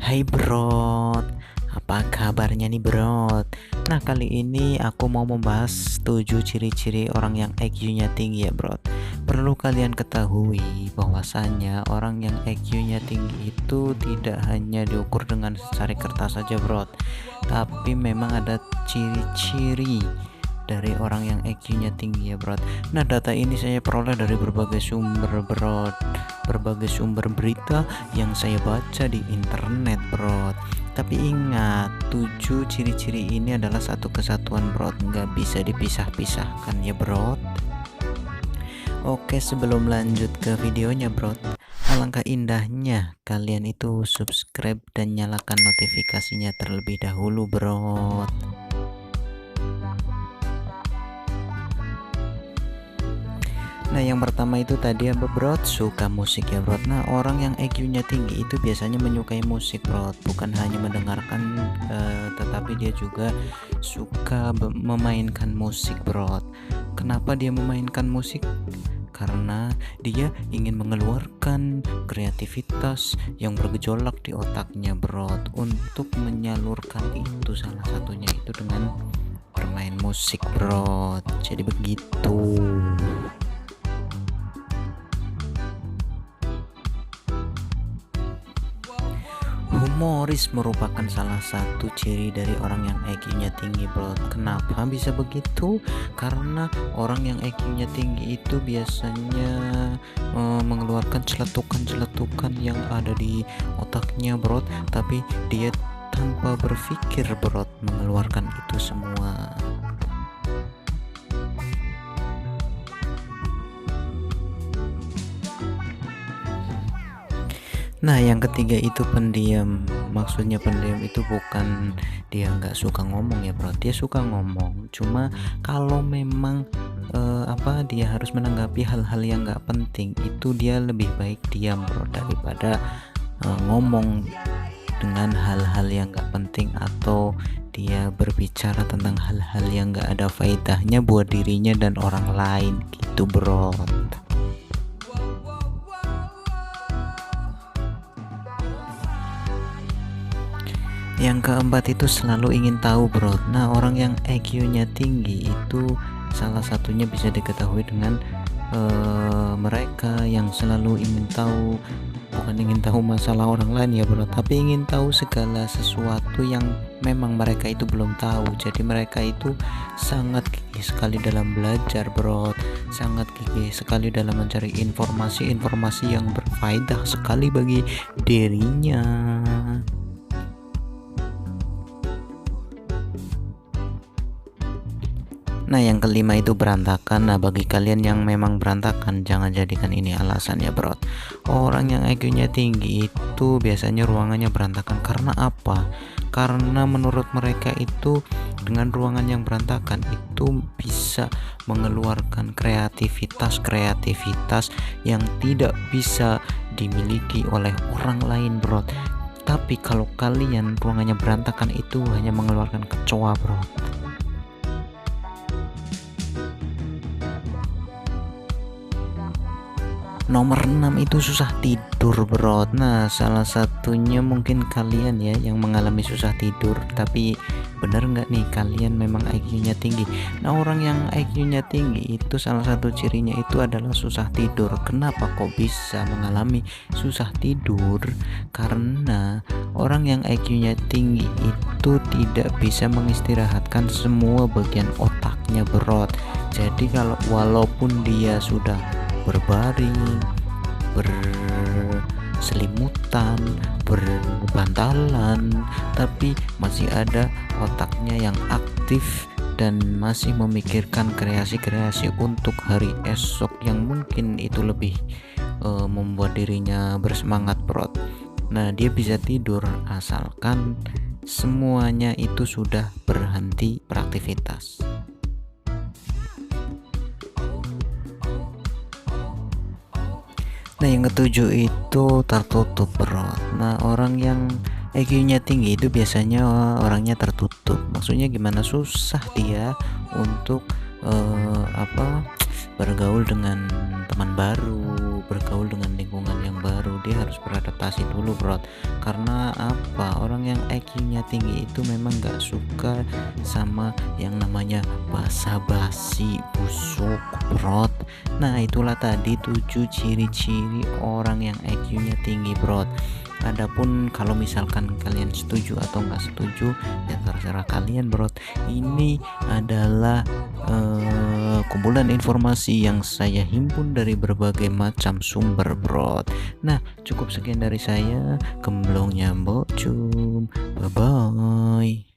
Hai Brot, apa kabarnya nih Brot? Nah kali ini aku mau membahas 7 ciri-ciri orang yang IQ-nya tinggi ya Brot. Perlu kalian ketahui bahwasannya orang yang IQ-nya tinggi itu tidak hanya diukur dengan secari kertas saja Brot, tapi memang ada ciri-ciri dari orang yang IQ-nya tinggi ya Brot. Nah data ini saya peroleh dari berbagai sumber Brot, berbagai sumber berita yang saya baca di internet Brot. Tapi ingat, 7 ciri-ciri ini adalah satu kesatuan Brot, nggak bisa dipisah-pisahkan ya Brot. Oke, sebelum lanjut ke videonya Brot, alangkah indahnya kalian itu subscribe dan nyalakan notifikasinya terlebih dahulu Brot. Nah yang pertama itu tadi apa Brot, suka musik ya Brot. Nah orang yang IQ-nya tinggi itu biasanya menyukai musik Brot, bukan hanya mendengarkan tetapi dia juga suka memainkan musik Brot. Kenapa dia memainkan musik? Karena dia ingin mengeluarkan kreativitas yang bergejolak di otaknya Brot. Untuk menyalurkan itu salah satunya itu dengan bermain musik Brot. Jadi begitu. Humoris merupakan salah satu ciri dari orang yang IQ-nya tinggi Bro. Kenapa bisa begitu? Karena orang yang IQ-nya tinggi itu biasanya mengeluarkan celetukan-celetukan yang ada di otaknya Bro, tapi dia tanpa berpikir Bro mengeluarkan itu semua. Nah yang ketiga itu pendiam. Maksudnya pendiam itu bukan dia nggak suka ngomong ya bro, dia suka ngomong, cuma kalau memang dia harus menanggapi hal-hal yang nggak penting itu dia lebih baik diam bro daripada ngomong dengan hal-hal yang nggak penting, atau dia berbicara tentang hal-hal yang nggak ada faedahnya buat dirinya dan orang lain gitu bro. Yang keempat itu selalu ingin tahu bro. Nah orang yang IQ-nya tinggi itu salah satunya bisa diketahui dengan mereka yang selalu ingin tahu, bukan ingin tahu masalah orang lain ya bro, tapi ingin tahu segala sesuatu yang memang mereka itu belum tahu. Jadi mereka itu sangat gigih sekali dalam belajar bro, sangat gigih sekali dalam mencari informasi-informasi yang berfaedah sekali bagi dirinya. Nah yang kelima itu berantakan. Nah bagi kalian yang memang berantakan, jangan jadikan ini alasan ya bro. Orang yang IQ-nya tinggi itu biasanya ruangannya berantakan. Karena apa? Karena menurut mereka itu dengan ruangan yang berantakan itu bisa mengeluarkan kreativitas yang tidak bisa dimiliki oleh orang lain bro. Tapi kalau kalian ruangannya berantakan itu hanya mengeluarkan kecoa bro. Nomor 6 itu susah tidur bro. Nah salah satunya mungkin kalian ya yang mengalami susah tidur, tapi bener nggak nih kalian memang IQ-nya tinggi? Nah orang yang IQ-nya tinggi itu salah satu cirinya itu adalah susah tidur. Kenapa kok bisa mengalami susah tidur? Karena orang yang IQ-nya tinggi itu tidak bisa mengistirahatkan semua bagian otaknya bro. Jadi walaupun dia sudah berbaring, berselimutan, berbantalan, tapi masih ada otaknya yang aktif dan masih memikirkan kreasi-kreasi untuk hari esok yang mungkin itu lebih membuat dirinya bersemangat bro. Nah dia bisa tidur asalkan semuanya itu sudah berhenti beraktivitas. Nah yang ketujuh itu tertutup bro. Nah orang yang IQ-nya tinggi itu biasanya orangnya tertutup. Maksudnya gimana? Susah dia untuk bergaul dengan teman baru, bergaul dengan lingkungan yang baru, dia harus beradaptasi dulu bro. Karena apa, orang yang IQ-nya tinggi itu memang gak suka sama yang namanya basa-basi, busuk bro. Nah itulah tadi 7 ciri-ciri orang yang IQ-nya tinggi bro. Adapun kalau misalkan kalian setuju atau nggak setuju ya terserah kalian bro. Ini adalah kumpulan informasi yang saya himpun dari berbagai macam sumber bro. Nah cukup sekian dari saya, gemblongnya Mbok Cum, bye bye.